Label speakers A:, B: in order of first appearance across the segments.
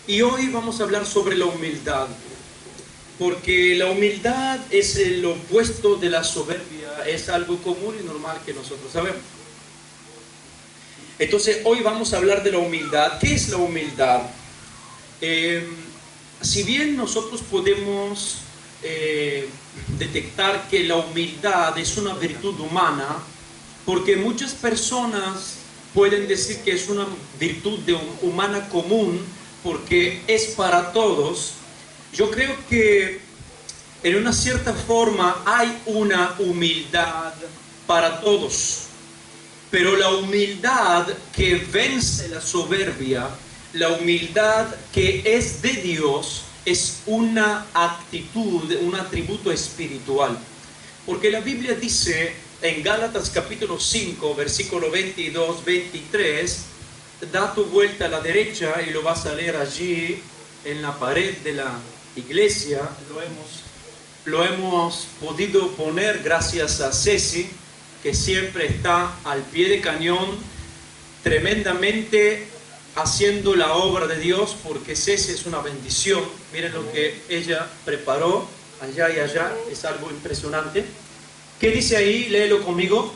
A: Y hoy vamos a hablar sobre la humildad, porque la humildad es el opuesto de la soberbia, es algo común y normal que nosotros sabemos. Entonces hoy vamos a hablar de la humildad. ¿Qué es la humildad? Si bien nosotros podemos detectar que la humildad es una virtud humana, porque muchas personas pueden decir que es una virtud humana común, porque es para todos. Yo creo que en una cierta forma hay una humildad para todos, pero la humildad que vence la soberbia, la humildad que es de Dios, es una actitud, un atributo espiritual. Porque la Biblia dice en Gálatas capítulo 5, versículo 22, 23, da tu vuelta a la derecha y lo vas a leer allí en la pared de la iglesia. Lo hemos podido poner gracias a Ceci, que siempre está al pie de cañón, tremendamente haciendo la obra de Dios, porque Ceci es una bendición. Miren lo que ella preparó allá y allá, es algo impresionante. ¿Qué dice ahí? Léelo conmigo.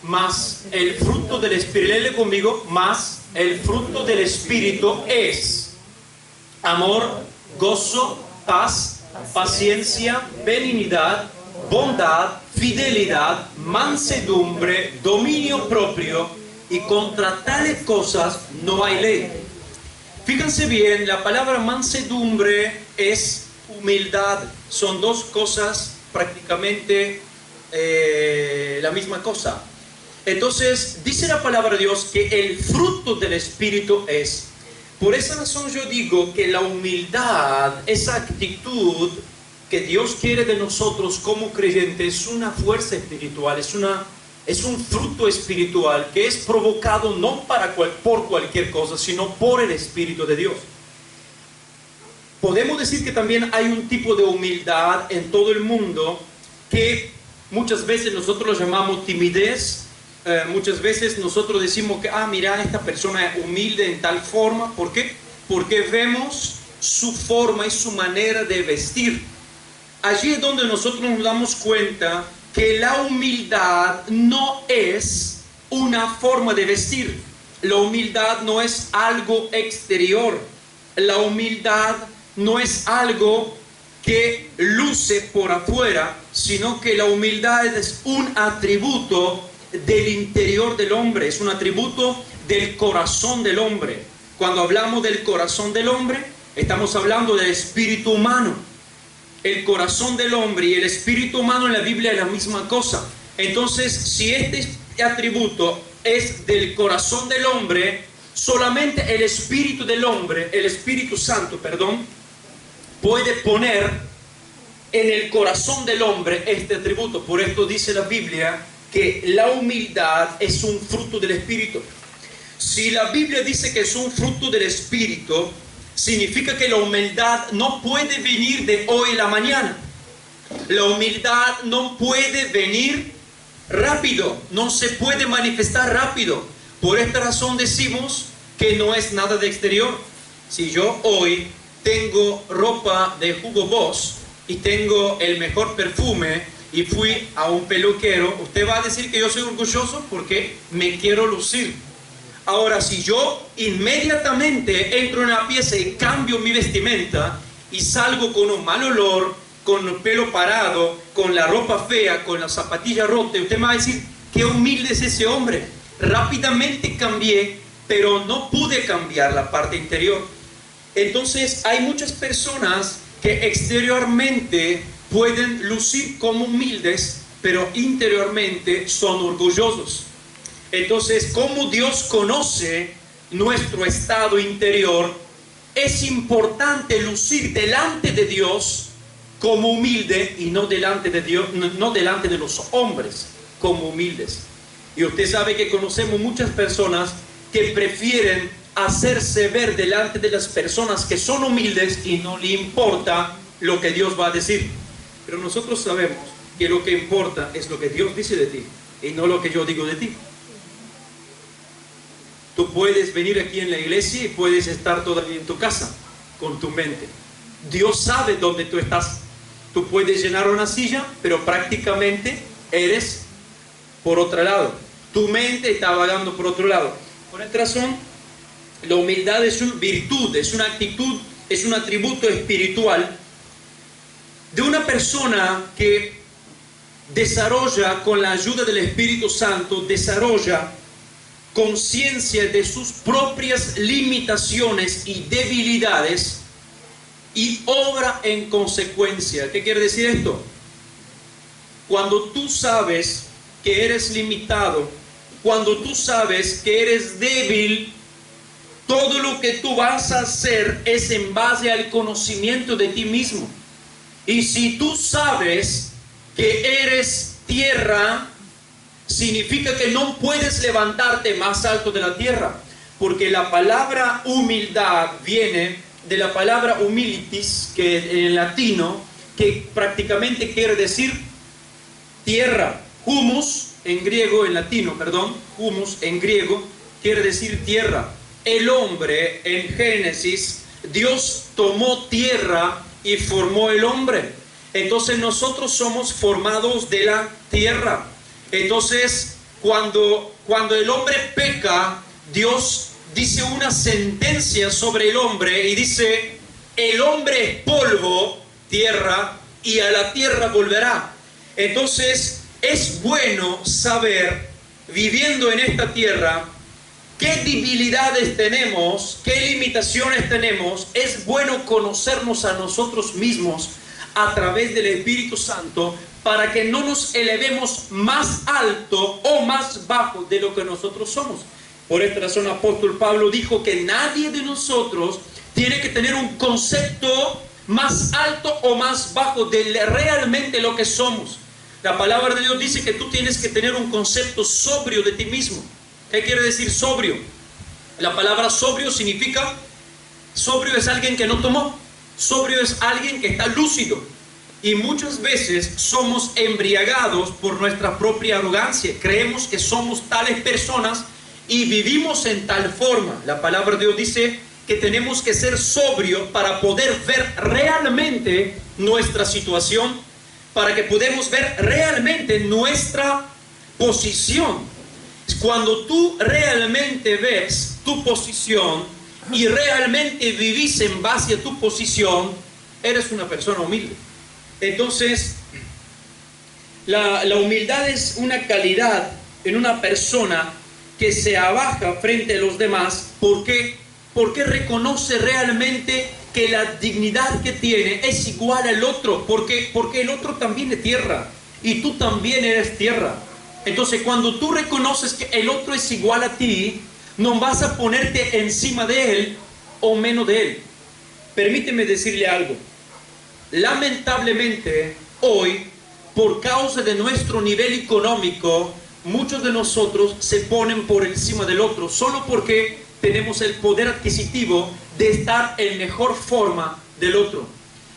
A: Más el fruto del Espíritu, léelo conmigo. Más el fruto del Espíritu es amor, gozo, paz, paciencia, benignidad, bondad, fidelidad, mansedumbre, dominio propio, y contra tales cosas no hay ley. Fíjense bien, la palabra mansedumbre es humildad. Son dos cosas prácticamente la misma cosa. Entonces dice la palabra de Dios que el fruto del Espíritu es. Por esa razón yo digo que la humildad, esa actitud que Dios quiere de nosotros como creyentes, es una fuerza espiritual, es un fruto espiritual que es provocado no por cualquier cosa, sino por el Espíritu de Dios. Podemos decir que también hay un tipo de humildad en todo el mundo que muchas veces nosotros lo llamamos timidez. Muchas veces nosotros decimos que, mira, esta persona es humilde en tal forma. ¿Por qué? Porque vemos su forma y su manera de vestir. Allí es donde nosotros nos damos cuenta que la humildad no es una forma de vestir. La humildad no es algo exterior. La humildad no es algo que luce por afuera, sino que la humildad es un atributo del interior del hombre, es un atributo del corazón del hombre. Cuando hablamos del corazón del hombre, estamos hablando del espíritu humano. El corazón del hombre y el espíritu humano en la Biblia es la misma cosa. Entonces, si este atributo es del corazón del hombre, solamente el espíritu del hombre, el Espíritu Santo, puede poner en el corazón del hombre este atributo. Por esto dice la Biblia que la humildad es un fruto del Espíritu. Si la Biblia dice que es un fruto del Espíritu, significa que la humildad no puede venir de hoy a la mañana. La humildad no puede venir rápido, no se puede manifestar rápido. Por esta razón decimos que no es nada de exterior. Si yo hoy tengo ropa de Hugo Boss y tengo el mejor perfume y fui a un peluquero, usted va a decir que yo soy orgulloso porque me quiero lucir. Ahora, si yo inmediatamente entro en la pieza y cambio mi vestimenta y salgo con un mal olor, con el pelo parado, con la ropa fea, con las zapatillas rotas, usted me va a decir, qué humilde es ese hombre. Rápidamente cambié, pero no pude cambiar la parte interior. Entonces hay muchas personas que exteriormente pueden lucir como humildes, pero interiormente son orgullosos. Entonces, como Dios conoce nuestro estado interior, es importante lucir delante de Dios como humilde y no delante de Dios, no delante de los hombres como humildes. Y usted sabe que conocemos muchas personas que prefieren hacerse ver delante de las personas que son humildes y no le importa lo que Dios va a decir. Pero nosotros sabemos que lo que importa es lo que Dios dice de ti y no lo que yo digo de ti. Tú puedes venir aquí en la iglesia y puedes estar todavía en tu casa. con tu mente. Dios sabe dónde tú estás. Tú puedes llenar una silla, pero prácticamente eres por otro lado. Tu mente está vagando por otro lado. Por esta razón, la humildad es una virtud, es una actitud, es un atributo espiritual de una persona que desarrolla, con la ayuda del Espíritu Santo, desarrolla conciencia de sus propias limitaciones y debilidades y obra en consecuencia. ¿Qué quiere decir esto? Cuando tú sabes que eres limitado, cuando tú sabes que eres débil, todo lo que tú vas a hacer es en base al conocimiento de ti mismo. Y si tú sabes que eres tierra, significa que no puedes levantarte más alto de la tierra, porque la palabra humildad viene de la palabra humilitis, que en latino, que prácticamente quiere decir tierra. Humus en griego, en latino, perdón, humus en griego quiere decir tierra. El hombre en Génesis, Dios tomó tierra y formó el hombre. Entonces nosotros somos formados de la tierra. Entonces cuando el hombre peca, Dios dice una sentencia sobre el hombre y dice: el hombre es polvo, tierra, y a la tierra volverá. Entonces es bueno saber, viviendo en esta tierra, qué debilidades tenemos, qué limitaciones tenemos. Es bueno conocernos a nosotros mismos a través del Espíritu Santo, para que no nos elevemos más alto o más bajo de lo que nosotros somos. Por esta razón, el apóstol Pablo dijo que nadie de nosotros tiene que tener un concepto más alto o más bajo de realmente lo que somos. La palabra de Dios dice que tú tienes que tener un concepto sobrio de ti mismo. ¿Qué quiere decir sobrio? La palabra sobrio significa, sobrio es alguien que no tomó, sobrio es alguien que está lúcido. Y muchas veces somos embriagados por nuestra propia arrogancia. Creemos que somos tales personas y vivimos en tal forma. La palabra de Dios dice que tenemos que ser sobrios para poder ver realmente nuestra situación, para que podamos ver realmente nuestra posición. Cuando tú realmente ves tu posición y realmente vivís en base a tu posición, eres una persona humilde. Entonces, la humildad es una calidad en una persona que se abaja frente a los demás. ¿Por qué? Porque reconoce realmente que la dignidad que tiene es igual al otro. Porque el otro también es tierra y tú también eres tierra. Entonces, cuando tú reconoces que el otro es igual a ti, no vas a ponerte encima de él o menos de él. Permíteme decirle algo. Lamentablemente, hoy, por causa de nuestro nivel económico, muchos de nosotros se ponen por encima del otro, solo porque tenemos el poder adquisitivo de estar en mejor forma del otro.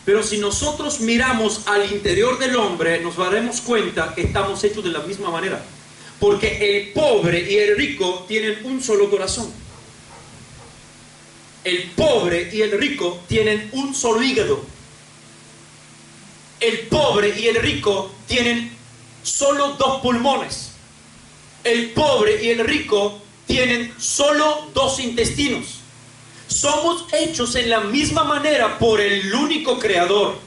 A: Pero si nosotros miramos al interior del hombre, nos daremos cuenta que estamos hechos de la misma manera. Porque el pobre y el rico tienen un solo corazón. El pobre y el rico tienen un solo hígado. El pobre y el rico tienen solo 2 pulmones. El pobre y el rico tienen solo 2 intestinos. Somos hechos en la misma manera por el único creador.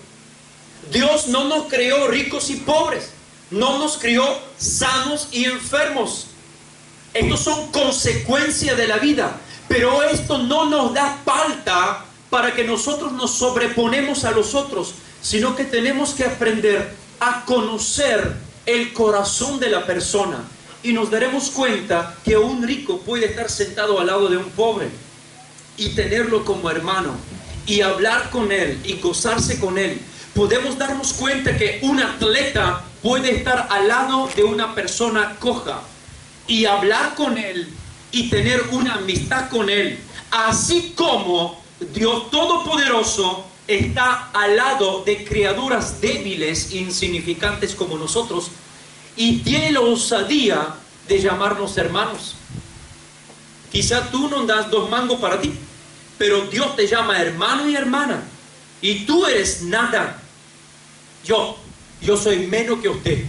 A: Dios no nos creó ricos y pobres. No nos creó sanos y enfermos. Estos son consecuencias de la vida. Pero esto no nos da falta para que nosotros nos sobreponemos a los otros, sino que tenemos que aprender a conocer el corazón de la persona. Y nos daremos cuenta que un rico puede estar sentado al lado de un pobre y tenerlo como hermano y hablar con él y gozarse con él. Podemos darnos cuenta que un atleta puede estar al lado de una persona coja y hablar con él y tener una amistad con él, así como Dios Todopoderoso está al lado de criaturas débiles e insignificantes como nosotros, y tiene la osadía de llamarnos hermanos. Quizá tú no das 2 mangos para ti, pero Dios te llama hermano y hermana, y tú eres nada. Yo soy menos que usted.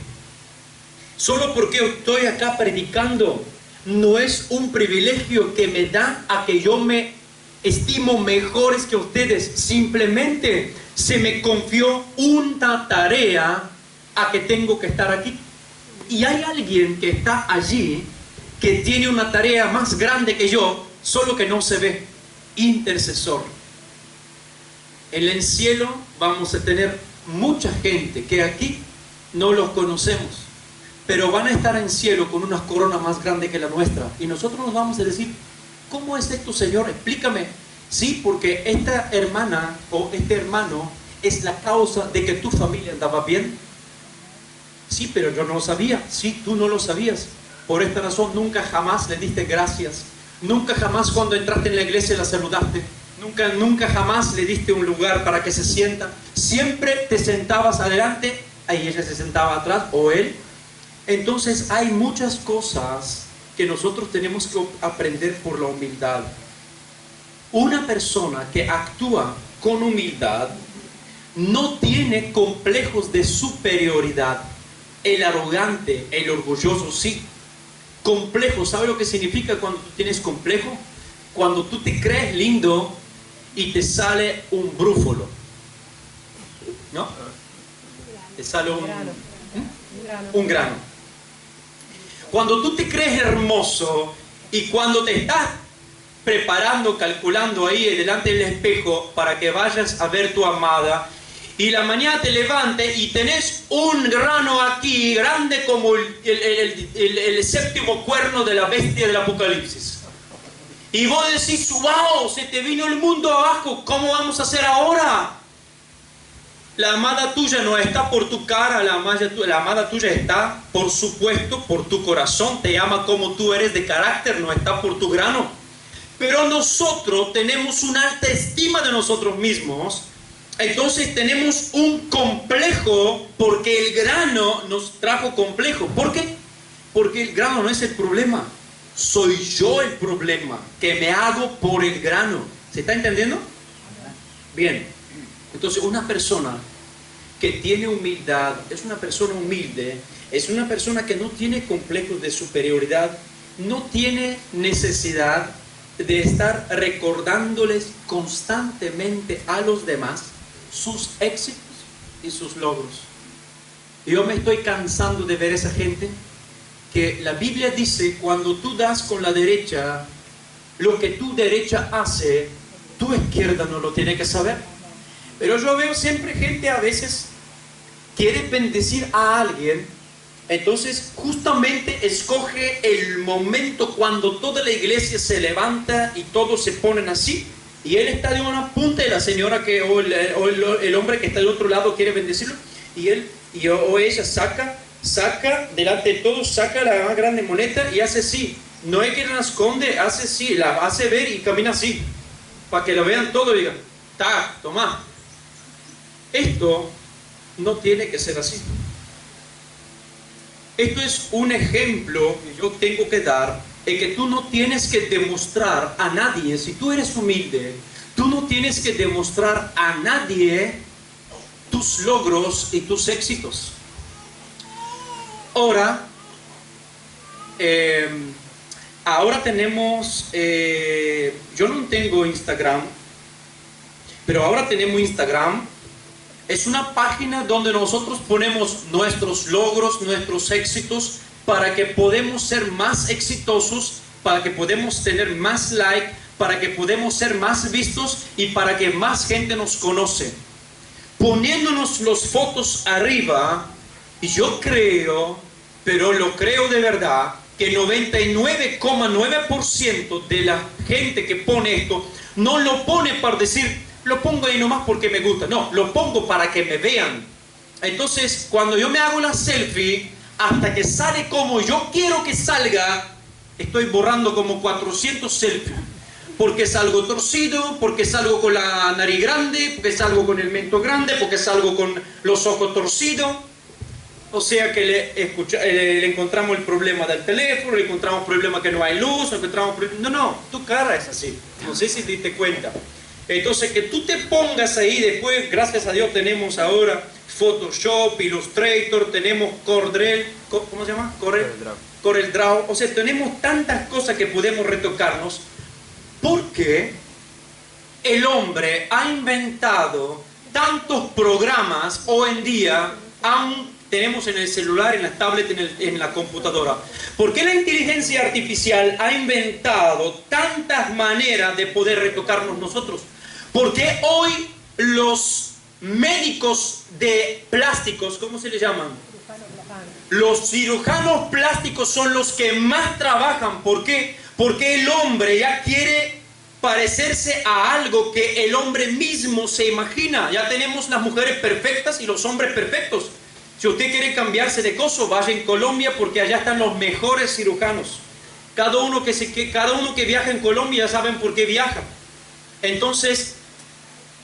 A: Solo porque estoy acá predicando, no es un privilegio que me da a que yo me estimo mejores que ustedes. Simplemente se me confió una tarea a que tengo que estar aquí. Y hay alguien que está allí que tiene una tarea más grande que yo, solo que no se ve. Intercesor. En el cielo vamos a tener mucha gente que aquí no los conocemos, pero van a estar en cielo con unas coronas más grandes que la nuestra. Y nosotros nos vamos a decir, ¿cómo es esto, Señor? Explícame. Sí, porque esta hermana o este hermano es la causa de que tu familia andaba bien. Sí, pero yo no lo sabía. Sí, tú no lo sabías. Por esta razón nunca jamás le diste gracias. Nunca jamás cuando entraste en la iglesia la saludaste. Nunca jamás le diste un lugar para que se sienta. Siempre te sentabas adelante, ahí ella se sentaba atrás, o él. Entonces hay muchas cosas que nosotros tenemos que aprender por la humildad. Una persona que actúa con humildad no tiene complejos de superioridad. El arrogante, el orgulloso, sí. Complejo, ¿sabe lo que significa cuando tú tienes complejo? Cuando tú te crees lindo y te sale un brújolo, ¿no? Te sale un grano. Cuando tú te crees hermoso y cuando te estás preparando, calculando ahí delante del espejo para que vayas a ver tu amada, y la mañana te levantes y tenés un grano aquí, grande como el séptimo cuerno de la bestia del Apocalipsis. Y vos decís, wow, se te vino el mundo abajo, ¿cómo vamos a hacer ahora? La amada tuya no está por tu cara, la amada tuya está, por supuesto, por tu corazón, te ama como tú eres de carácter, no está por tu grano. Pero nosotros tenemos una alta estima de nosotros mismos. Entonces tenemos un complejo porque el grano nos trajo complejo. ¿Por qué? Porque el grano no es el problema. Soy yo el problema, que me hago por el grano. ¿Se está entendiendo? Bien. Entonces una persona que tiene humildad, es una persona humilde, es una persona que no tiene complejos de superioridad, no tiene necesidad de estar recordándoles constantemente a los demás sus éxitos y sus logros. Yo me estoy cansando de ver esa gente que la Biblia dice, cuando tú das con la derecha, lo que tu derecha hace, tu izquierda no lo tiene que saber. Pero yo veo siempre gente a veces quiere bendecir a alguien, entonces justamente escoge el momento cuando toda la iglesia se levanta y todos se ponen así, y él está de una punta y la señora o el hombre que está del otro lado quiere bendecirlo, y ella saca delante de todos, saca la más grande moneda y hace así. No es que la esconde, hace así, la hace ver y camina así, para que lo vean todo y digan, toma. Esto no tiene que ser así. Esto es un ejemplo que yo tengo que dar, en que tú no tienes que demostrar a nadie, si tú eres humilde, tú no tienes que demostrar a nadie tus logros y tus éxitos. Ahora tenemos, yo no tengo Instagram, pero ahora tenemos Instagram. Es una página donde nosotros ponemos nuestros logros, nuestros éxitos, para que podamos ser más exitosos, para que podamos tener más like, para que podamos ser más vistos y para que más gente nos conoce. Poniéndonos las fotos arriba, y yo creo, pero lo creo de verdad, que 99,9% de la gente que pone esto, no lo pone para decir, lo pongo ahí nomás porque me gusta. No, lo pongo para que me vean. Entonces, cuando yo me hago la selfie, hasta que sale como yo quiero que salga, estoy borrando como 400 selfies. Porque salgo torcido, porque salgo con la nariz grande, porque salgo con el mento grande, porque salgo con los ojos torcidos. O sea que le encontramos el problema del teléfono, le encontramos problema que no hay luz, le encontramos no, tu cara es así. No sé si te diste cuenta. Entonces que tú te pongas ahí después, gracias a Dios tenemos ahora Photoshop, Illustrator, tenemos Corel, ¿cómo se llama? Corel Draw. O sea, tenemos tantas cosas que podemos retocarnos porque el hombre ha inventado tantos programas hoy en día, aún tenemos en el celular, en la tablet, en la computadora. ¿Por qué la inteligencia artificial ha inventado tantas maneras de poder retocarnos nosotros? ¿Por qué hoy los médicos de plásticos, ¿cómo se les llaman? Los cirujanos plásticos son los que más trabajan. ¿Por qué? Porque el hombre ya quiere parecerse a algo que el hombre mismo se imagina. Ya tenemos las mujeres perfectas y los hombres perfectos. Si usted quiere cambiarse de coso, vaya en Colombia porque allá están los mejores cirujanos. Cada uno que viaja en Colombia ya saben por qué viaja. Entonces,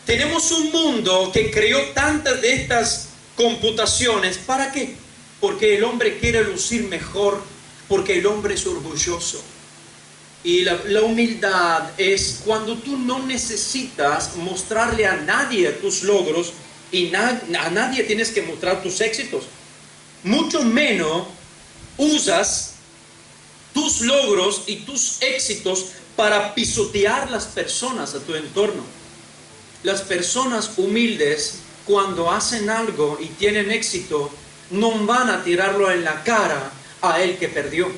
A: tenemos un mundo que creó tantas de estas computaciones. ¿Para qué? Porque el hombre quiere lucir mejor, porque el hombre es orgulloso. Y la humildad es cuando tú no necesitas mostrarle a nadie tus logros y a nadie tienes que mostrar tus éxitos. Mucho menos usas tus logros y tus éxitos para pisotear las personas a tu entorno. Las personas humildes, cuando hacen algo y tienen éxito, no van a tirarlo en la cara a el que perdió.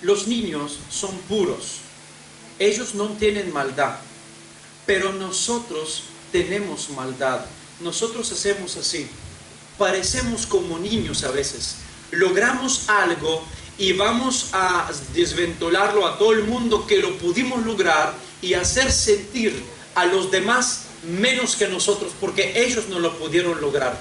A: Los niños son puros, ellos no tienen maldad, pero nosotros tenemos maldad. Nosotros hacemos así, parecemos como niños a veces, logramos algo y vamos a desventolarlo a todo el mundo que lo pudimos lograr y hacer sentir a los demás menos que nosotros porque ellos no lo pudieron lograr.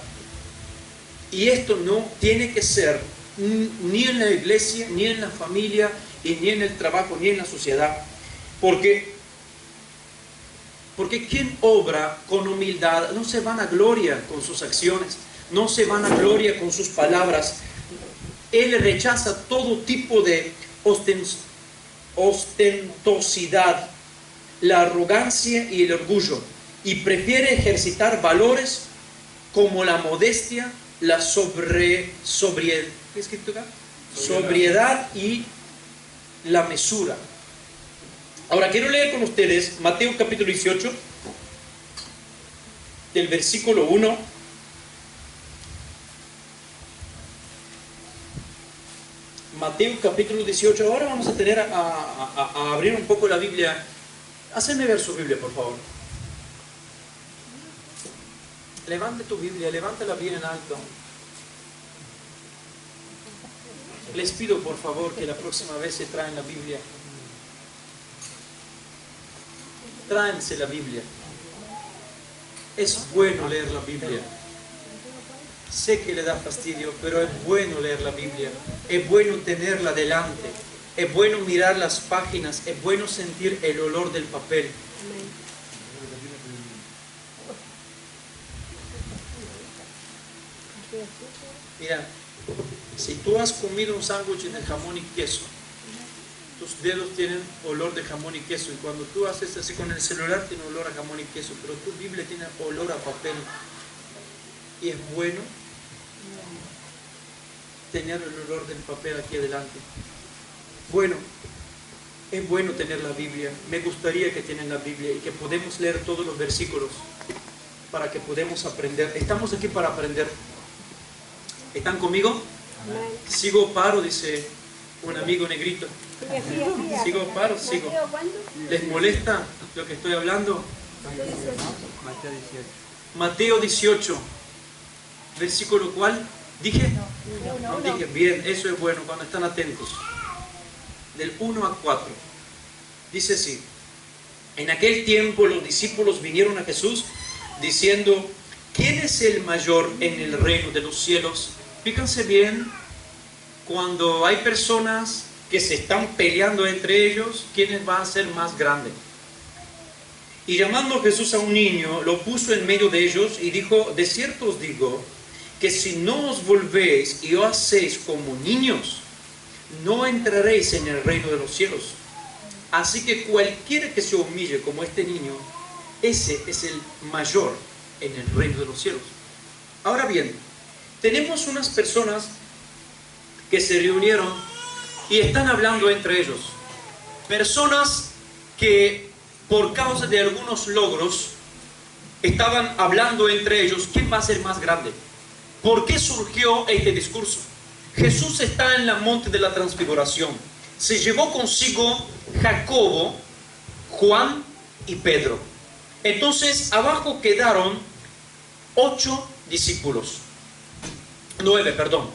A: Y esto no tiene que ser ni en la iglesia, ni en la familia, y ni en el trabajo, ni en la sociedad. Porque quien obra con humildad no se vanagloria con sus acciones, no se vanagloria con sus palabras. Él rechaza todo tipo de ostentosidad, la arrogancia y el orgullo, y prefiere ejercitar valores como la modestia, la sobriedad y la mesura. Ahora quiero leer con ustedes Mateo capítulo 18, del versículo 1 Mateo capítulo 18. Ahora vamos a tener a abrir un poco la Biblia. Haceme ver su Biblia, por favor. Levante tu Biblia, levántala bien en alto. Les pido por favor que la próxima vez se traen la Biblia. Tráense la Biblia. Es bueno leer la Biblia. Sé que le da fastidio, pero es bueno leer la Biblia. Es bueno tenerla delante. Es bueno mirar las páginas. Es bueno sentir el olor del papel. Mira, si tú has comido un sándwich de jamón y queso, tus dedos tienen olor de jamón y queso, y cuando tú haces así con el celular tiene olor a jamón y queso, pero tu Biblia tiene olor a papel. Y es bueno tener el olor del papel aquí adelante. Bueno, es bueno tener la Biblia. Me gustaría que tienen la Biblia y que podemos leer todos los versículos para que podamos aprender. Estamos aquí para aprender. ¿Están conmigo? Sigo paro, dice un amigo negrito. Sigo paro, sigo. ¿Les molesta lo que estoy hablando? Mateo 18. ¿Versículo cuál? ¿Dije? No dije. Bien, eso es bueno cuando están atentos. Del 1 a 4. Dice así: en aquel tiempo los discípulos vinieron a Jesús diciendo: ¿quién es el mayor en el reino de los cielos? Fíjense bien, cuando hay personas que se están peleando entre ellos, ¿quiénes van a ser más grandes? Y llamando Jesús a un niño, lo puso en medio de ellos y dijo: de cierto os digo, que si no os volvéis y os hacéis como niños, no entraréis en el reino de los cielos. Así que cualquiera que se humille como este niño, ese es el mayor en el reino de los cielos. Ahora bien, tenemos unas personas que se reunieron y están hablando entre ellos. Personas que por causa de algunos logros estaban hablando entre ellos: ¿quién va a ser más grande? ¿Por qué surgió este discurso? Jesús está en la monte de la transfiguración. Se llevó consigo Jacobo, Juan y Pedro. Entonces abajo quedaron 9, perdón,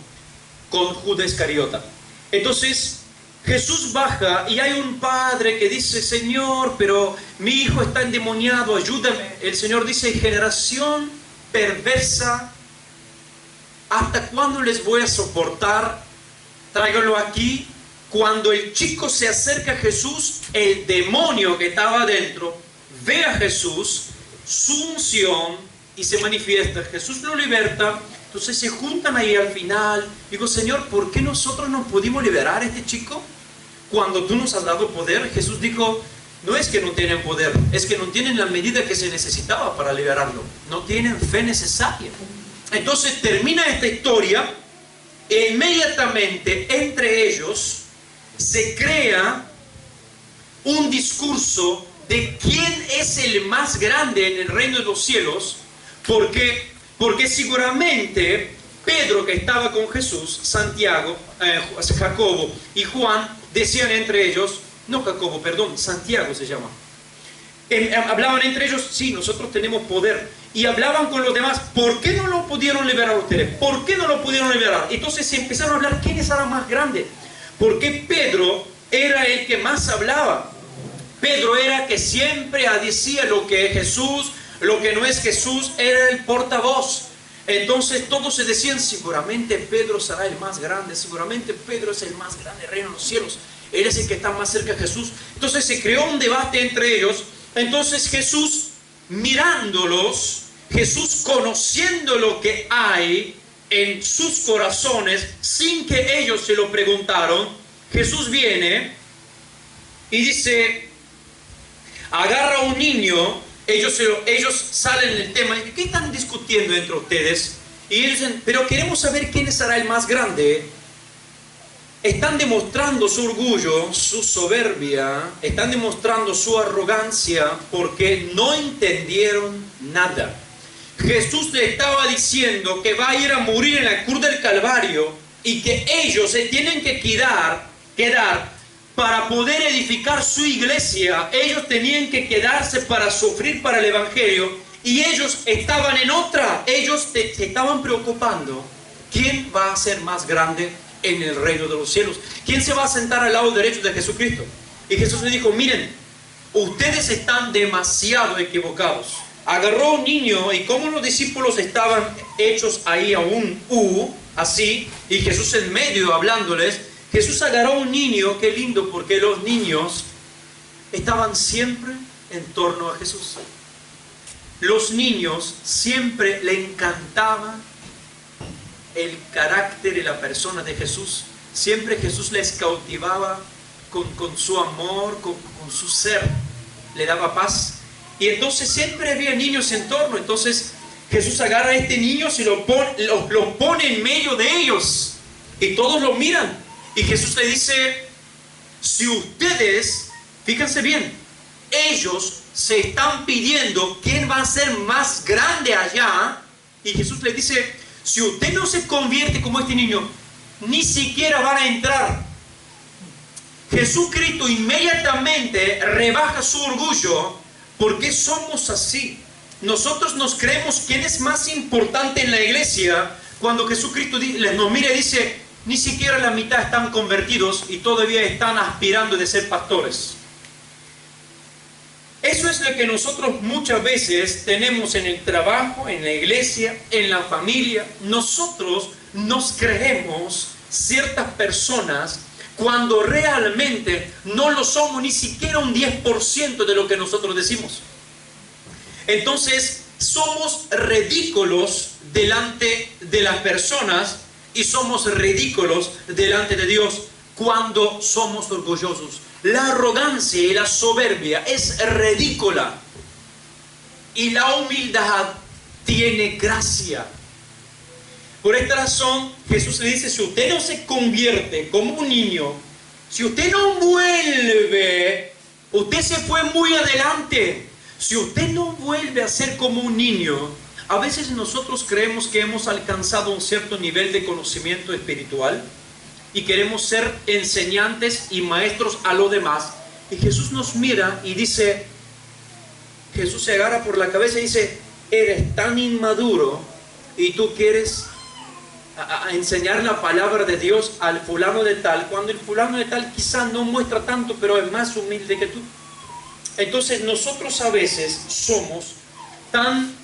A: con Judas Iscariota. Entonces Jesús baja y hay un padre que dice: Señor, pero mi hijo está endemoniado, ayúdame. El Señor dice: generación perversa, ¿hasta cuándo les voy a soportar? Tráiganlo aquí. Cuando el chico se acerca a Jesús, el demonio que estaba adentro ve a Jesús, su unción, y se manifiesta. Jesús lo liberta. Entonces se juntan ahí al final. Digo: Señor, ¿por qué nosotros no pudimos liberar a este chico cuando tú nos has dado poder? Jesús dijo: no es que no tienen poder, es que no tienen la medida que se necesitaba para liberarlo. No tienen fe necesaria. Entonces termina esta historia e inmediatamente entre ellos se crea un discurso de quién es el más grande en el reino de los cielos, porque seguramente Pedro, que estaba con Jesús, Santiago, Jacobo y Juan, decían entre ellos, no Jacobo, perdón, Santiago se llama, hablaban entre ellos: sí, nosotros tenemos poder. Y hablaban con los demás: ¿por qué no lo pudieron liberar ustedes? ¿Por qué no lo pudieron liberar? Entonces se empezaron a hablar: ¿quién era más grande? Porque Pedro era el que más hablaba. Pedro era que siempre decía lo que es Jesús, lo que no es Jesús, era el portavoz. Entonces todos se decían: seguramente Pedro será el más grande, seguramente Pedro es el más grande del reino de los cielos, él es el que está más cerca de Jesús. Entonces se creó un debate entre ellos. Entonces Jesús, mirándolos, Jesús conociendo lo que hay en sus corazones, sin que ellos se lo preguntaron, Jesús viene y dice, agarra a un niño. Ellos salen del tema: ¿qué están discutiendo entre ustedes? Y ellos dicen: pero queremos saber quién será el más grande. Están demostrando su orgullo, su soberbia, están demostrando su arrogancia porque no entendieron nada. Jesús le estaba diciendo que va a ir a morir en la cruz del Calvario y que ellos se tienen que quedar para poder edificar su iglesia. Ellos tenían que quedarse para sufrir para el Evangelio, y ellos estaban en otra. Ellos se estaban preocupando: ¿quién va a ser más grande en el reino de los cielos? ¿Quién se va a sentar al lado derecho de Jesucristo? Y Jesús le dijo: miren, ustedes están demasiado equivocados. Agarró a un niño, y como los discípulos estaban hechos ahí a un U, así, y Jesús en medio hablándoles, Jesús agarró a un niño. Qué lindo, porque los niños estaban siempre en torno a Jesús. Los niños siempre le encantaban el carácter y la persona de Jesús. Siempre Jesús les cautivaba con su amor, con su ser. Le daba paz. Y entonces siempre había niños en torno. Entonces Jesús agarra a este niño y lo pone en medio de ellos. Y todos lo miran. Y Jesús le dice: si ustedes, fíjense bien, ellos se están pidiendo quién va a ser más grande allá. Y Jesús le dice: si usted no se convierte como este niño, ni siquiera van a entrar. Jesucristo inmediatamente rebaja su orgullo, porque somos así. Nosotros nos creemos quién es más importante en la iglesia, cuando Jesucristo nos mira y dice: ni siquiera la mitad están convertidos y todavía están aspirando de ser pastores. Eso es lo que nosotros muchas veces tenemos en el trabajo, en la iglesia, en la familia. Nosotros nos creemos ciertas personas cuando realmente no lo somos ni siquiera un 10% de lo que nosotros decimos. Entonces, somos ridículos delante de las personas y somos ridículos delante de Dios cuando somos orgullosos. La arrogancia y la soberbia es ridícula y la humildad tiene gracia. Por esta razón, Jesús le dice, si usted no se convierte como un niño, si usted no vuelve, usted se fue muy adelante. Si usted no vuelve a ser como un niño, a veces nosotros creemos que hemos alcanzado un cierto nivel de conocimiento espiritual y queremos ser enseñantes y maestros a los demás. Y Jesús nos mira y dice, Jesús se agarra por la cabeza y dice, eres tan inmaduro y tú quieres a enseñar la palabra de Dios al fulano de tal, cuando el fulano de tal quizás no muestra tanto, pero es más humilde que tú. Entonces nosotros a veces somos tan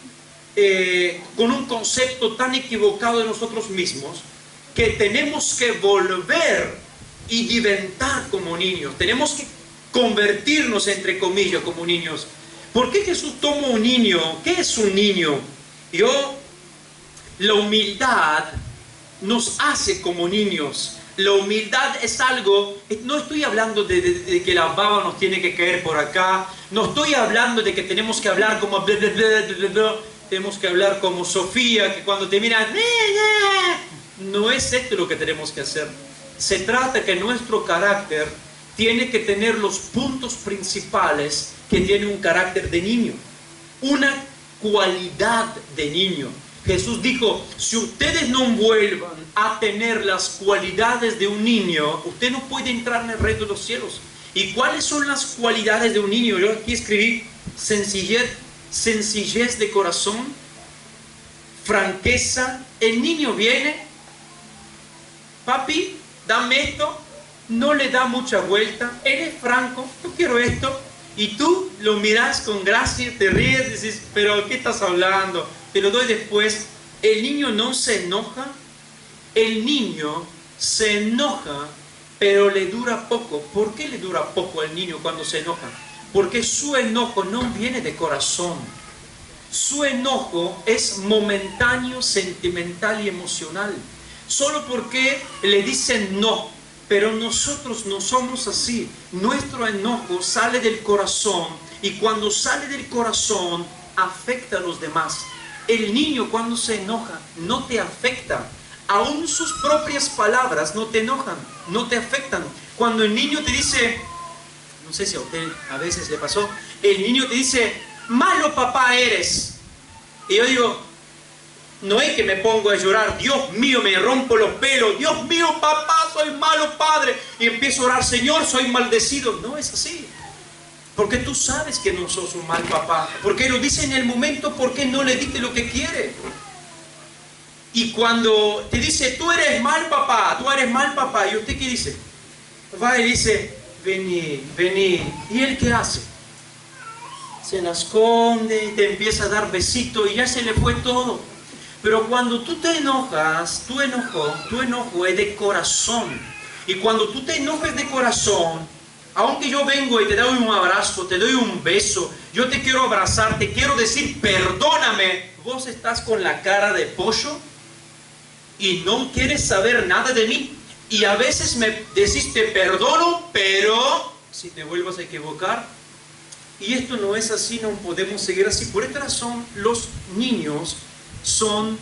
A: con un concepto tan equivocado de nosotros mismos que tenemos que volver y diventar como niños. Tenemos que convertirnos, entre comillas, como niños. ¿Por qué Jesús toma un niño? ¿Qué es un niño? La humildad nos hace como niños. La humildad es algo, no estoy hablando de que la baba nos tiene que caer por acá, no estoy hablando de que tenemos que hablar como bla, bla, bla, bla, bla, tenemos que hablar como Sofía, que cuando te miran, no es esto lo que tenemos que hacer. Se trata que nuestro carácter tiene que tener los puntos principales que tiene un carácter de niño, una cualidad de niño. Jesús dijo, si ustedes no vuelvan a tener las cualidades de un niño, usted no puede entrar en el reino de los cielos. ¿Y cuáles son las cualidades de un niño? Yo aquí escribí sencillez de corazón, franqueza. El niño viene, papi, dame esto, no le da mucha vuelta, él es franco, yo quiero esto, y tú lo miras con gracia, te ríes, dices, pero ¿qué estás hablando? Te lo doy después. El niño no se enoja, el niño se enoja, pero le dura poco. ¿Por qué le dura poco al niño cuando se enoja? Porque su enojo no viene de corazón. Su enojo es momentáneo, sentimental y emocional. Solo porque le dicen no. Pero nosotros no somos así. Nuestro enojo sale del corazón y cuando sale del corazón afecta a los demás. El niño cuando se enoja no te afecta. Aún sus propias palabras no te enojan, no te afectan. Cuando el niño te dice, no sé si a usted a veces le pasó, el niño te dice, malo papá eres. Y yo digo, no es que me pongo a llorar, Dios mío, me rompo los pelos, Dios mío, papá, soy malo padre. Y empiezo a orar, Señor, soy maldecido. No es así. Porque tú sabes que no sos un mal papá. Porque lo dice en el momento, porque no le diste lo que quiere. Y cuando te dice, tú eres mal papá, ¿y usted qué dice? Va y dice, vení, vení. ¿Y él qué hace? Se la esconde y te empieza a dar besitos y ya se le fue todo. Pero cuando tú te enojas, tu enojo es de corazón. Y cuando tú te enojes de corazón, aunque yo vengo y te doy un abrazo, te doy un beso, yo te quiero abrazar, te quiero decir perdóname, vos estás con la cara de pollo y no quieres saber nada de mí. Y a veces me decís te perdono, pero si te vuelvas a equivocar. Y esto no es así, no podemos seguir así. Por esta razón los niños son...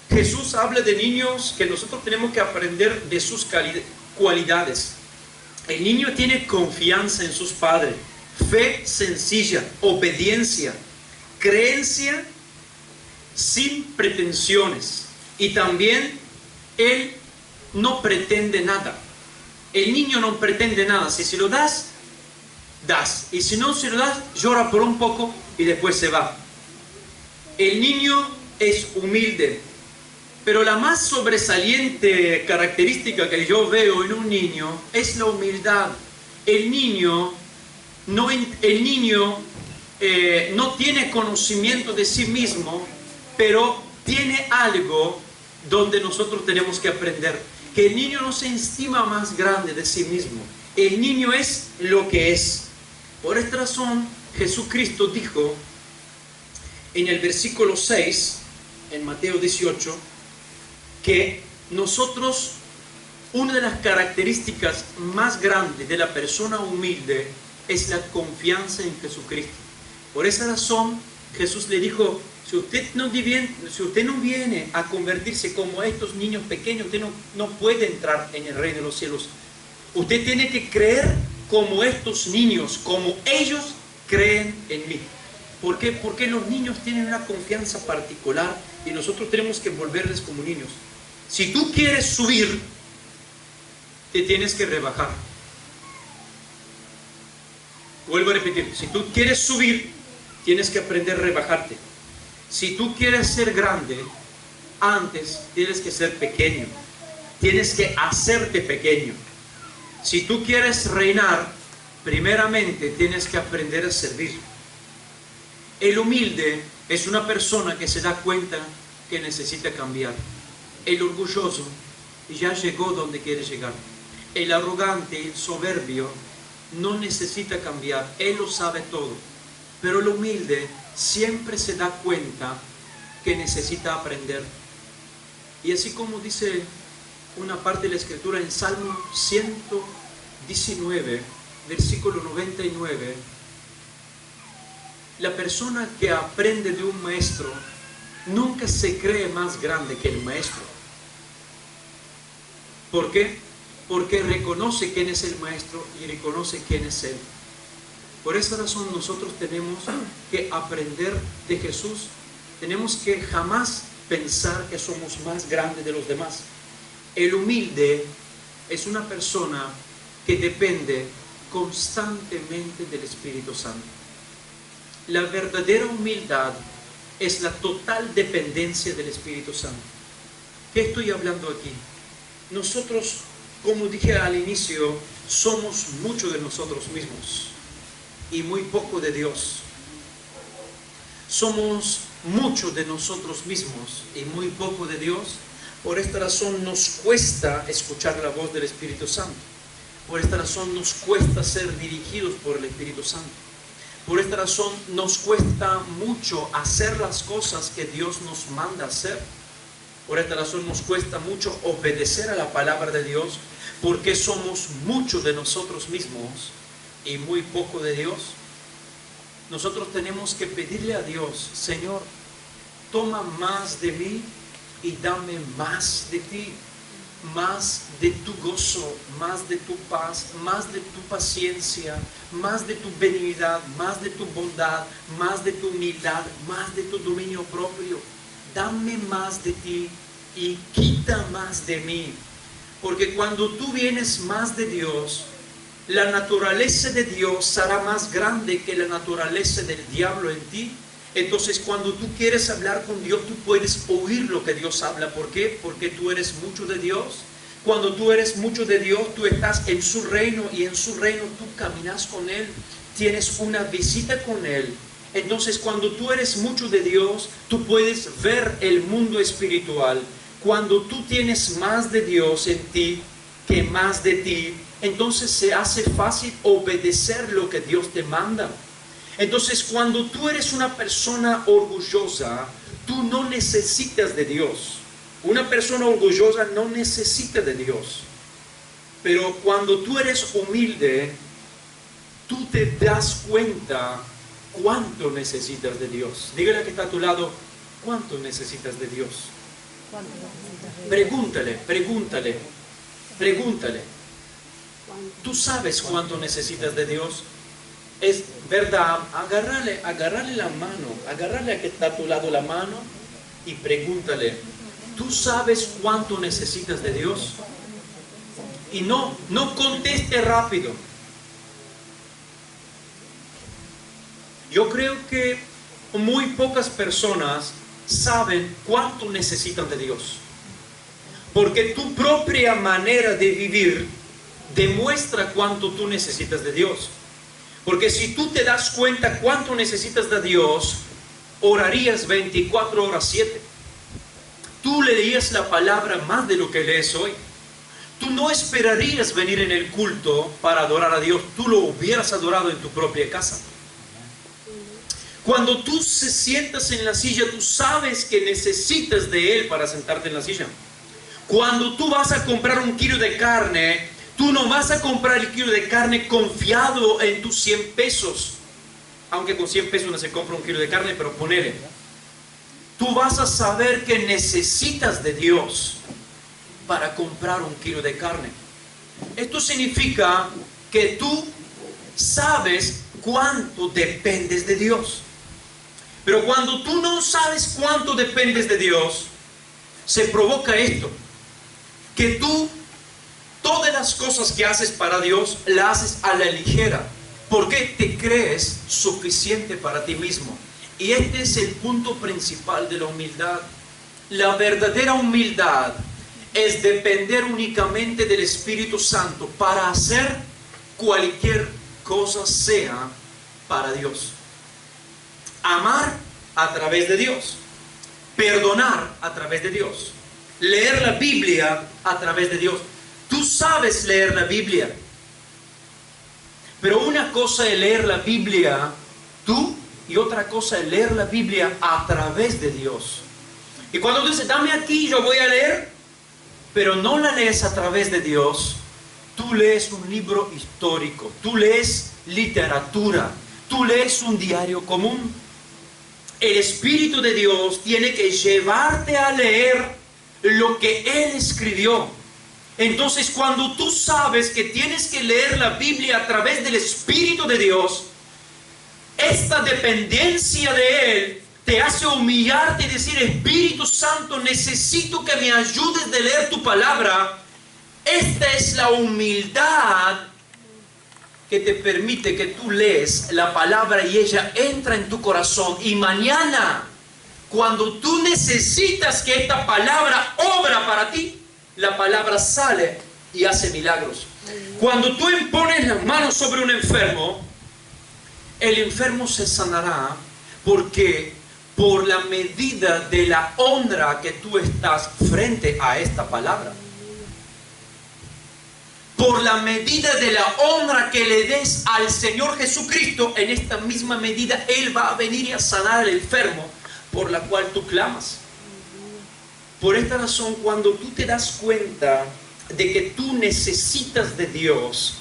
A: Jesús habla de niños que nosotros tenemos que aprender de sus cualidades. El niño tiene confianza en sus padres, fe sencilla, obediencia, creencia sin pretensiones. Y también él no pretende nada. El niño no pretende nada. Si se lo das, das. Y si no se lo das, llora por un poco y después se va. El niño es humilde. Pero la más sobresaliente característica que yo veo en un niño es la humildad. El niño no tiene conocimiento de sí mismo, pero tiene algo donde nosotros tenemos que aprender. Que el niño no se estima más grande de sí mismo. El niño es lo que es. Por esta razón, Jesucristo dijo, en el versículo 6, en Mateo 18, que nosotros, una de las características más grandes de la persona humilde es la confianza en Jesucristo. Por esa razón, Jesús le dijo, si usted no viene a convertirse como estos niños pequeños, usted no puede entrar en el reino de los cielos. Usted tiene que creer como estos niños, como ellos creen en mí. ¿Por qué? Porque los niños tienen una confianza particular y nosotros tenemos que volverles como niños. Si tú quieres subir, te tienes que rebajar. Vuelvo a repetir, si tú quieres subir, tienes que aprender a rebajarte. Si tú quieres ser grande, antes tienes que ser pequeño. Tienes que hacerte pequeño. Si tú quieres reinar, primeramente tienes que aprender a servir. El humilde es una persona que se da cuenta que necesita cambiar. El orgulloso ya llegó donde quiere llegar. El arrogante, el soberbio, no necesita cambiar. Él lo sabe todo. Pero el humilde siempre se da cuenta que necesita aprender. Y así como dice una parte de la Escritura en Salmo 119, versículo 99, la persona que aprende de un maestro nunca se cree más grande que el maestro. ¿Por qué? Porque reconoce quién es el maestro y reconoce quién es él. Por esa razón nosotros tenemos que aprender de Jesús. Tenemos que jamás pensar que somos más grandes de los demás. El humilde es una persona que depende constantemente del Espíritu Santo. La verdadera humildad es la total dependencia del Espíritu Santo. ¿Qué estoy hablando aquí? Nosotros, como dije al inicio, somos mucho de nosotros mismos y muy poco de Dios. Somos mucho de nosotros mismos y muy poco de Dios. Por esta razón nos cuesta escuchar la voz del Espíritu Santo. Por esta razón nos cuesta ser dirigidos por el Espíritu Santo. Por esta razón nos cuesta mucho hacer las cosas que Dios nos manda hacer. Por esta razón nos cuesta mucho obedecer a la palabra de Dios, porque somos mucho de nosotros mismos y muy poco de Dios. Nosotros tenemos que pedirle a Dios, Señor, toma más de mí y dame más de ti, más de tu gozo, más de tu paz, más de tu paciencia, más de tu benignidad, más de tu bondad, más de tu humildad, más de tu dominio propio. Dame más de ti y quita más de mí. Porque cuando tú vienes más de Dios, la naturaleza de Dios será más grande que la naturaleza del diablo en ti. Entonces cuando tú quieres hablar con Dios, tú puedes oír lo que Dios habla. ¿Por qué? Porque tú eres mucho de Dios. Cuando tú eres mucho de Dios, tú estás en su reino y en su reino tú caminas con Él. Tienes una visita con Él. Entonces cuando tú eres mucho de Dios, tú puedes ver el mundo espiritual. Cuando tú tienes más de Dios en ti que más de ti, entonces se hace fácil obedecer lo que Dios te manda. Entonces cuando tú eres una persona orgullosa, tú no necesitas de Dios. Una persona orgullosa no necesita de Dios. Pero cuando tú eres humilde, tú te das cuenta cuánto necesitas de Dios. Dígale que está a tu lado, ¿cuánto necesitas de Dios? Pregúntale. ¿Tú sabes cuánto necesitas de Dios? Es verdad, agarrarle la mano, agarrarle a que está a tu lado la mano y pregúntale, ¿tú sabes cuánto necesitas de Dios? Y no conteste rápido. Yo creo que muy pocas personas saben cuánto necesitan de Dios. Porque tu propia manera de vivir demuestra cuánto tú necesitas de Dios. Porque si tú te das cuenta cuánto necesitas de Dios, orarías 24 horas 7. Tú leerías la palabra más de lo que lees hoy. Tú no esperarías venir en el culto para adorar a Dios. Tú lo hubieras adorado en tu propia casa. Cuando tú se sientas en la silla, tú sabes que necesitas de Él para sentarte en la silla. Cuando tú vas a comprar un kilo de carne, tú no vas a comprar el kilo de carne confiado en tus 100 pesos. Aunque con 100 pesos no se compra un kilo de carne, pero ponele. Tú vas a saber que necesitas de Dios para comprar un kilo de carne. Esto significa que tú sabes cuánto dependes de Dios. Pero cuando tú no sabes cuánto dependes de Dios, se provoca esto. Que tú, todas las cosas que haces para Dios, las haces a la ligera. Porque te crees suficiente para ti mismo. Y este es el punto principal de la humildad. La verdadera humildad es depender únicamente del Espíritu Santo para hacer cualquier cosa sea para Dios. Amar a través de Dios. Perdonar a través de Dios. Leer la Biblia a través de Dios. Tú sabes leer la Biblia. Pero una cosa es leer la Biblia tú y otra cosa es leer la Biblia a través de Dios. Y cuando tú dices, dame aquí, yo voy a leer, pero no la lees a través de Dios, tú lees un libro histórico, tú lees literatura, tú lees un diario común. El Espíritu de Dios tiene que llevarte a leer lo que Él escribió. Entonces, cuando tú sabes que tienes que leer la Biblia a través del Espíritu de Dios, esta dependencia de Él te hace humillarte y decir, Espíritu Santo, necesito que me ayudes de leer tu palabra. Esta es la humildad que te permite que tú lees la palabra y ella entra en tu corazón. Y mañana, cuando tú necesitas que esta palabra obra para ti, la palabra sale y hace milagros. Cuando tú impones las manos sobre un enfermo, el enfermo se sanará porque por la medida de la honra que tú estás frente a esta palabra. Por la medida de la honra que le des al Señor Jesucristo, en esta misma medida Él va a venir y a sanar al enfermo por la cual tú clamas. Por esta razón, cuando tú te das cuenta de que tú necesitas de Dios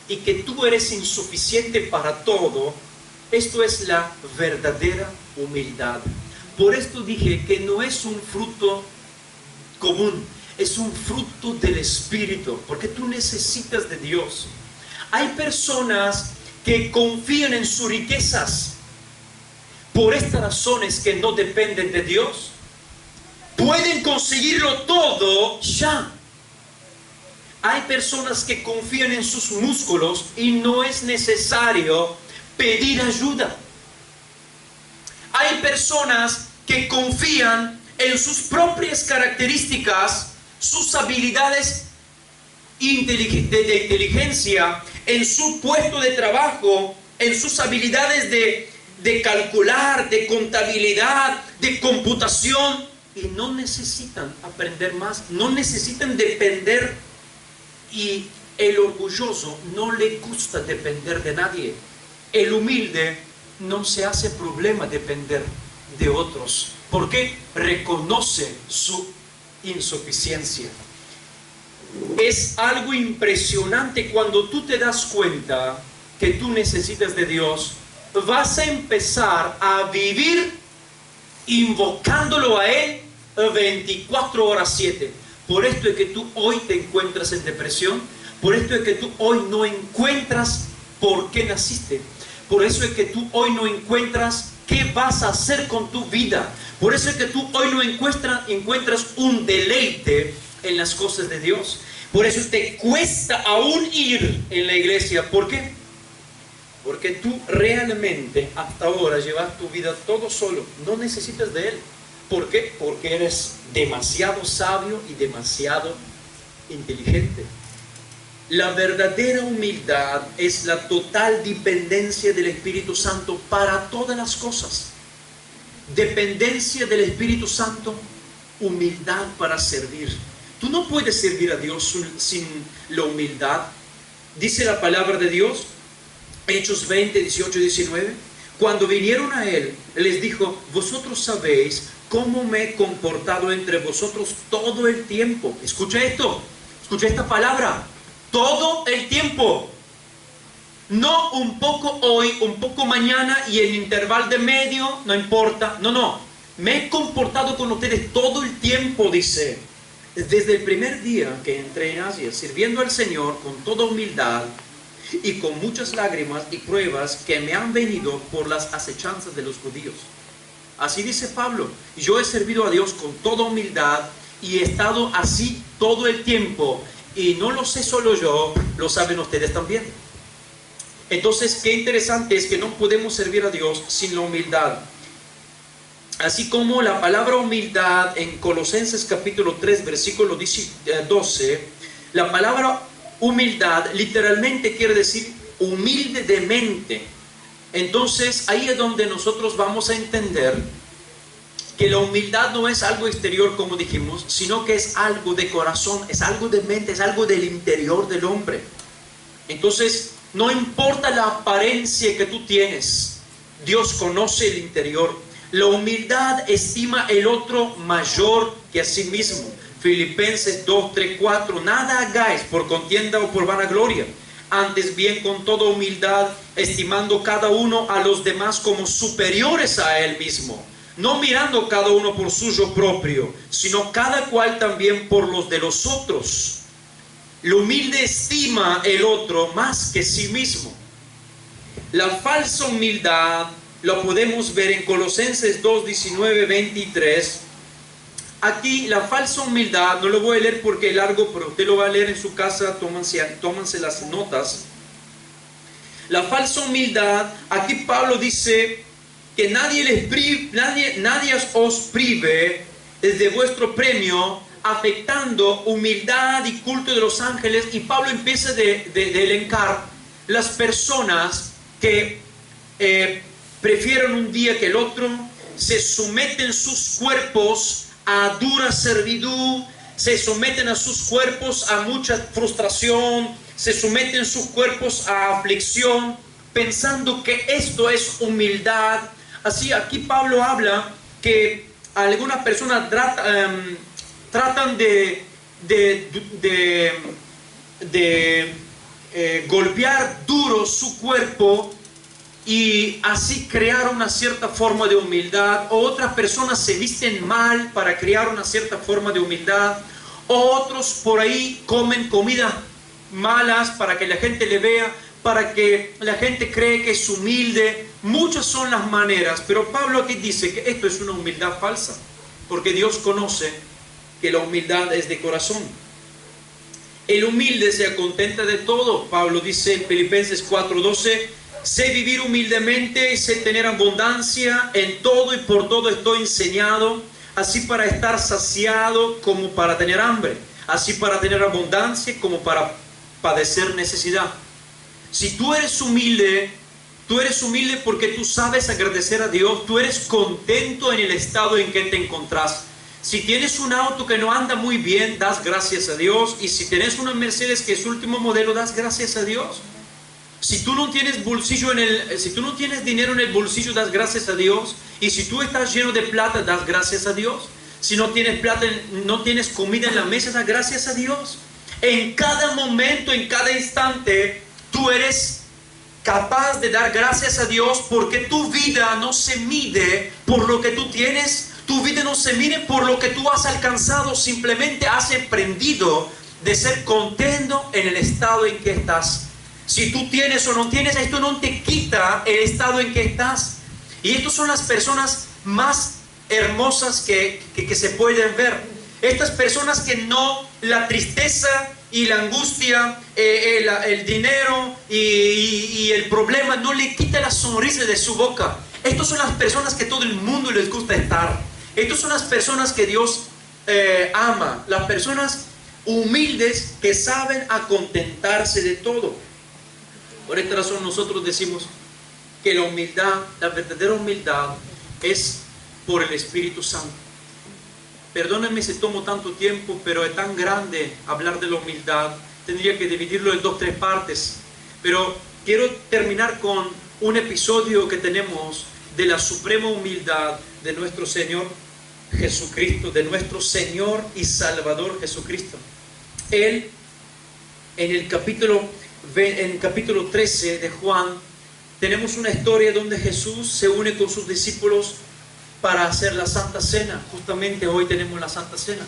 A: y que tú eres insuficiente para todo, esto es la verdadera humildad. Por esto dije que no es un fruto común, es un fruto del Espíritu, porque tú necesitas de Dios. Hay personas que confían en sus riquezas. Por estas razones que no dependen de Dios, pueden conseguirlo todo ya. Hay personas que confían en sus músculos y no es necesario pedir ayuda. Hay personas que confían en sus propias características, sus habilidades de inteligencia, en su puesto de trabajo, en sus habilidades de calcular, de contabilidad, de computación, y no necesitan aprender más, no necesitan depender. Y el orgulloso no le gusta depender de nadie. El humilde no se hace problema depender de otros, porque reconoce su insuficiencia. Es algo impresionante cuando tú te das cuenta que tú necesitas de Dios. Vas a empezar a vivir invocándolo a Él 24/7. Por esto es que tú hoy te encuentras en depresión. Por esto es que tú hoy no encuentras por qué naciste. Por eso es que tú hoy no encuentras qué vas a hacer con tu vida. Por eso es que tú hoy no encuentras un deleite en las cosas de Dios. Por eso te cuesta aún ir en la iglesia. ¿Por qué? Porque tú realmente hasta ahora llevas tu vida todo solo. No necesitas de Él. ¿Por qué? Porque eres demasiado sabio y demasiado inteligente. La verdadera humildad es la total dependencia del Espíritu Santo para todas las cosas. Dependencia del Espíritu Santo, humildad para servir. Tú no puedes servir a Dios sin la humildad. Dice la palabra de Dios, Hechos 20, 18 y 19. Cuando vinieron a él, les dijo: vosotros sabéis cómo me he comportado entre vosotros todo el tiempo. Escucha esto, escucha esta palabra: todo el tiempo. No un poco hoy, un poco mañana y el intervalo de medio, no importa. No, no. Me he comportado con ustedes todo el tiempo, dice. Desde el primer día que entré en Asia, sirviendo al Señor con toda humildad y con muchas lágrimas y pruebas que me han venido por las acechanzas de los judíos. Así dice Pablo: yo he servido a Dios con toda humildad y he estado así todo el tiempo. Y no lo sé solo yo, lo saben ustedes también. Entonces, qué interesante es que no podemos servir a Dios sin la humildad. Así como la palabra humildad en Colosenses capítulo 3, versículo 12, la palabra humildad literalmente quiere decir humilde de mente. Entonces, ahí es donde nosotros vamos a entender que la humildad no es algo exterior, como dijimos, sino que es algo de corazón, es algo de mente, es algo del interior del hombre. Entonces, no importa la apariencia que tú tienes, Dios conoce el interior. La humildad estima el otro mayor que a sí mismo. Filipenses 2, 3, 4. Nada hagáis por contienda o por vanagloria, antes bien con toda humildad, estimando cada uno a los demás como superiores a él mismo, no mirando cada uno por suyo propio, sino cada cual también por los de los otros. Lo humilde estima el otro más que sí mismo. La falsa humildad lo podemos ver en Colosenses 2, 19, 23. Aquí la falsa humildad, no lo voy a leer porque es largo, pero usted lo va a leer en su casa, tómanse las notas. La falsa humildad, aquí Pablo dice que nadie os prive de vuestro premio, afectando humildad y culto de los ángeles. Y Pablo empieza de elencar las personas que prefieren un día que el otro, se someten sus cuerpos a dura servidumbre, se someten a sus cuerpos a mucha frustración, se someten sus cuerpos a aflicción, pensando que esto es humildad. Así aquí Pablo habla que algunas personas tratan de golpear duro su cuerpo y así crear una cierta forma de humildad, o otras personas se visten mal para crear una cierta forma de humildad, o otros por ahí comen comidas malas para que la gente le vea, para que la gente cree que es humilde. Muchas son las maneras, pero Pablo aquí dice que esto es una humildad falsa, porque Dios conoce que la humildad es de corazón. El humilde se acontenta de todo. Pablo dice en Filipenses 4:12: sé vivir humildemente y sé tener abundancia, en todo y por todo estoy enseñado, así para estar saciado como para tener hambre, así para tener abundancia como para padecer necesidad. Si tú eres humilde porque tú sabes agradecer a Dios, tú eres contento en el estado en que te encontrás. Si tienes un auto que no anda muy bien, das gracias a Dios. Y si tienes una Mercedes que es último modelo, das gracias a Dios. Si tú no tienes dinero en el bolsillo, das gracias a Dios. Y si tú estás lleno de plata, das gracias a Dios. Si no tienes plata, no tienes comida en la mesa, das gracias a Dios. En cada momento, en cada instante, tú eres capaz de dar gracias a Dios, porque tu vida no se mide por lo que tú tienes, tu vida no se mide por lo que tú has alcanzado, simplemente has aprendido de ser contento en el estado en que estás. Si tú tienes o no tienes, esto no te quita el estado en que estás. Y estas son las personas más hermosas que se pueden ver. Estas personas que no, la tristeza y la angustia, el dinero y el problema no le quita la sonrisa de su boca. Estas son las personas que todo el mundo les gusta estar. Estas son las personas que Dios ama. Las personas humildes que saben acontentarse de todo. Por esta razón nosotros decimos que la humildad, la verdadera humildad, es por el Espíritu Santo. Perdónenme si tomo tanto tiempo, pero es tan grande hablar de la humildad. Tendría que dividirlo en 2 o 3 partes. Pero quiero terminar con un episodio que tenemos de la suprema humildad de nuestro Señor Jesucristo, de nuestro Señor y Salvador Jesucristo. Él, en el capítulo 13 de Juan, tenemos una historia donde Jesús se une con sus discípulos para hacer la Santa Cena. Justamente hoy tenemos la Santa Cena.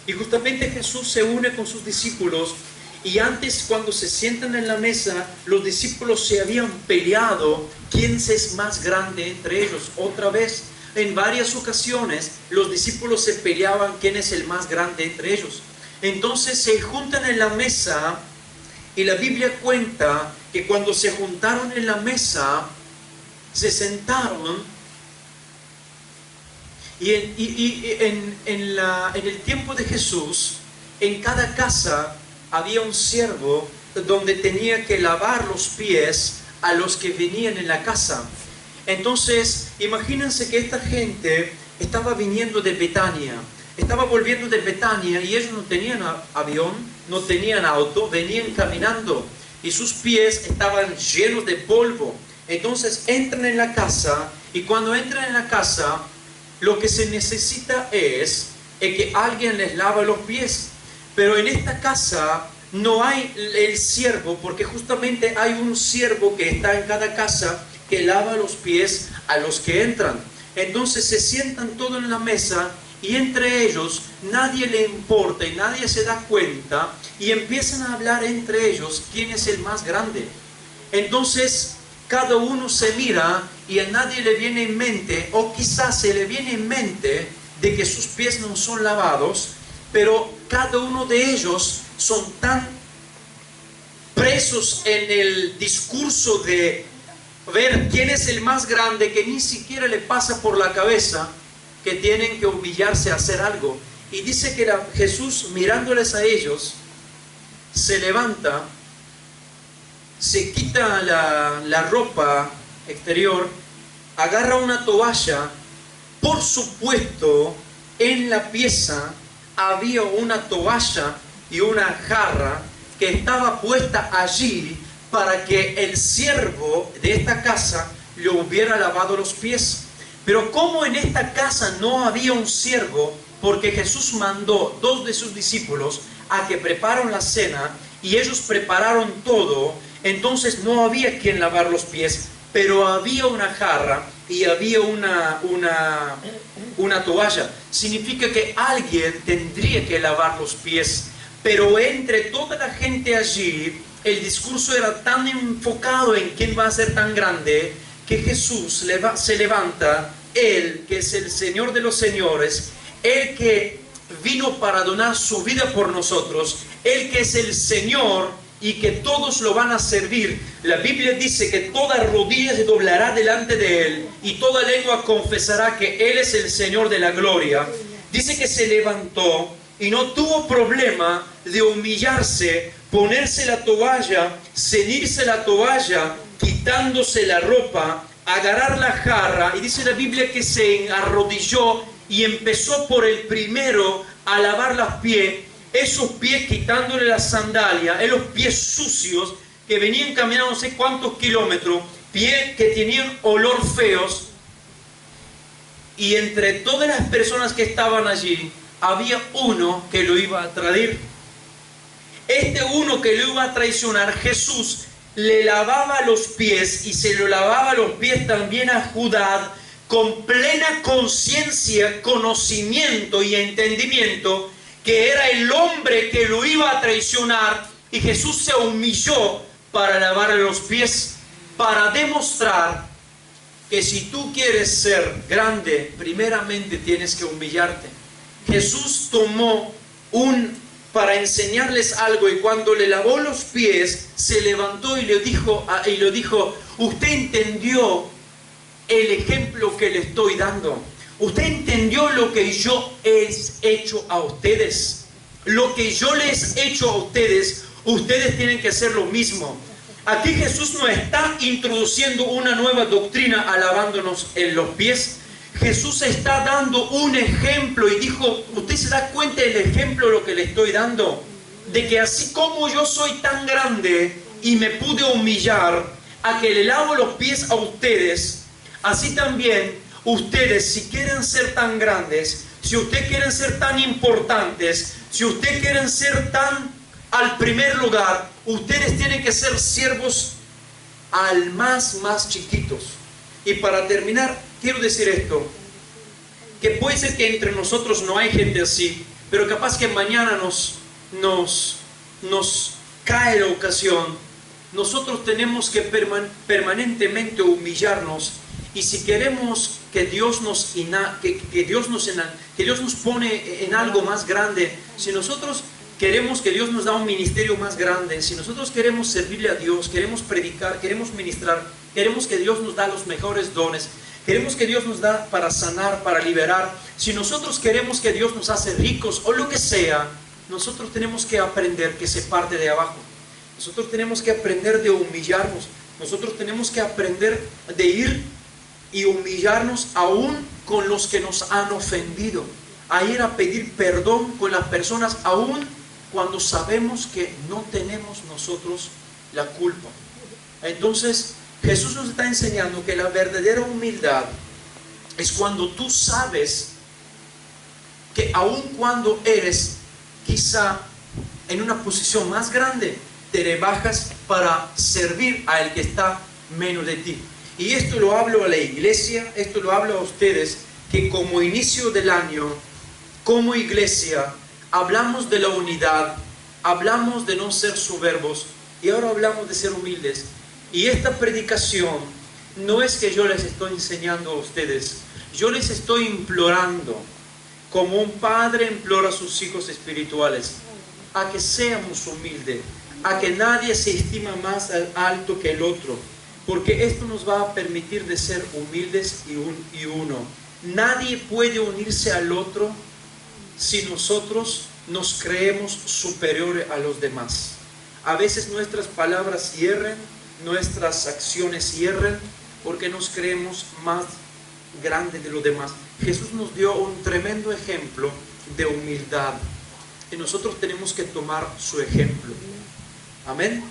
A: Y justamente Jesús se une con sus discípulos, y antes, cuando se sientan en la mesa, los discípulos se habían peleado quién es más grande entre ellos. Otra vez, en varias ocasiones, los discípulos se peleaban quién es el más grande entre ellos. Entonces se juntan en la mesa, y la Biblia cuenta que cuando se juntaron en la mesa, se sentaron, y en el tiempo de Jesús, en cada casa había un siervo donde tenía que lavar los pies a los que venían en la casa. Entonces, imagínense que esta gente estaba viniendo de Betania, estaba volviendo de Betania, y ellos no tenían avión, no tenían auto, venían caminando, y sus pies estaban llenos de polvo. Entonces entran en la casa, y cuando entran en la casa, lo que se necesita es que alguien les lave los pies. Pero en esta casa no hay el siervo, porque justamente hay un siervo que está en cada casa que lava los pies a los que entran. Entonces se sientan todos en la mesa, y entre ellos nadie le importa y nadie se da cuenta, y empiezan a hablar entre ellos quién es el más grande. Entonces cada uno se mira, y a nadie le viene en mente, o quizás se le viene en mente, de que sus pies no son lavados, pero cada uno de ellos son tan presos en el discurso de ver quién es el más grande, que ni siquiera le pasa por la cabeza que tienen que humillarse a hacer algo. Y dice que Jesús, mirándoles a ellos, se levanta, se quita la ropa exterior, agarra una toalla. Por supuesto, en la pieza había una toalla y una jarra que estaba puesta allí para que el siervo de esta casa le hubiera lavado los pies. Pero como en esta casa no había un siervo, porque Jesús mandó 2 de sus discípulos a que prepararan la cena, y ellos prepararon todo, entonces no había quien lavar los pies, pero había una jarra y había una toalla. Significa que alguien tendría que lavar los pies. Pero entre toda la gente allí, el discurso era tan enfocado en quién va a ser tan grande, que Jesús se levanta, Él que es el Señor de los señores, Él que vino para donar su vida por nosotros, Él que es el Señor y que todos lo van a servir. La Biblia dice que toda rodilla se doblará delante de Él, y toda lengua confesará que Él es el Señor de la gloria. Dice que se levantó y no tuvo problema de humillarse, ponerse la toalla, ceñirse la toalla, quitándose la ropa, agarrar la jarra, y dice la Biblia que se arrodilló y empezó por el primero a lavar los pies, esos pies quitándole la sandalia, los pies sucios que venían caminando no sé cuántos kilómetros, pies que tenían olor feos. Y entre todas las personas que estaban allí, había uno que lo iba a traer. Este uno que lo iba a traicionar, Jesús le lavaba los pies, y se lo lavaba los pies también a Judá, con plena conciencia, conocimiento y entendimiento que era el hombre que lo iba a traicionar, y Jesús se humilló para lavarle los pies, para demostrar que si tú quieres ser grande, primeramente tienes que humillarte. Jesús tomó para enseñarles algo, y cuando le lavó los pies, se levantó y le dijo, usted entendió el ejemplo que le estoy dando. Usted entendió lo que yo he hecho a ustedes. Lo que yo les he hecho a ustedes, ustedes tienen que hacer lo mismo. Aquí Jesús no está introduciendo una nueva doctrina lavándonos en los pies. Jesús está dando un ejemplo, y dijo, ¿usted se da cuenta del ejemplo de lo que le estoy dando? De que así como yo soy tan grande y me pude humillar, a que le lavo los pies a ustedes, así también ustedes, si quieren ser tan grandes, si ustedes quieren ser tan importantes, si ustedes quieren ser tan al primer lugar, ustedes tienen que ser siervos al más chiquitos. Y para terminar, quiero decir esto, que puede ser que entre nosotros no hay gente así, pero capaz que mañana nos cae la ocasión. Nosotros tenemos que permanentemente humillarnos, y si queremos que Dios nos pone en algo más grande, si nosotros queremos que Dios nos da un ministerio más grande, si nosotros queremos servirle a Dios, queremos predicar, queremos ministrar, queremos que Dios nos da los mejores dones, queremos que Dios nos da para sanar, para liberar, si nosotros queremos que Dios nos hace ricos o lo que sea, nosotros tenemos que aprender que se parte de abajo. Nosotros tenemos que aprender de humillarnos. Nosotros tenemos que aprender de ir y humillarnos aún con los que nos han ofendido. A ir a pedir perdón con las personas aún cuando sabemos que no tenemos nosotros la culpa. Entonces, Jesús nos está enseñando que la verdadera humildad es cuando tú sabes que aun cuando eres quizá en una posición más grande, te rebajas para servir al que está menos de ti. Y esto lo hablo a la iglesia, esto lo hablo a ustedes, que como inicio del año, como iglesia, hablamos de la unidad, hablamos de no ser soberbos, y ahora hablamos de ser humildes. Y esta predicación no es que yo les estoy enseñando a ustedes, yo les estoy implorando, como un padre implora a sus hijos espirituales, a que seamos humildes, a que nadie se estima más alto que el otro, porque esto nos va a permitir de ser humildes y uno. Nadie puede unirse al otro si nosotros nos creemos superiores a los demás. A veces nuestras palabras hierren, nuestras acciones hierren, porque nos creemos más grandes de los demás. Jesús nos dio un tremendo ejemplo de humildad, y nosotros tenemos que tomar su ejemplo. Amén.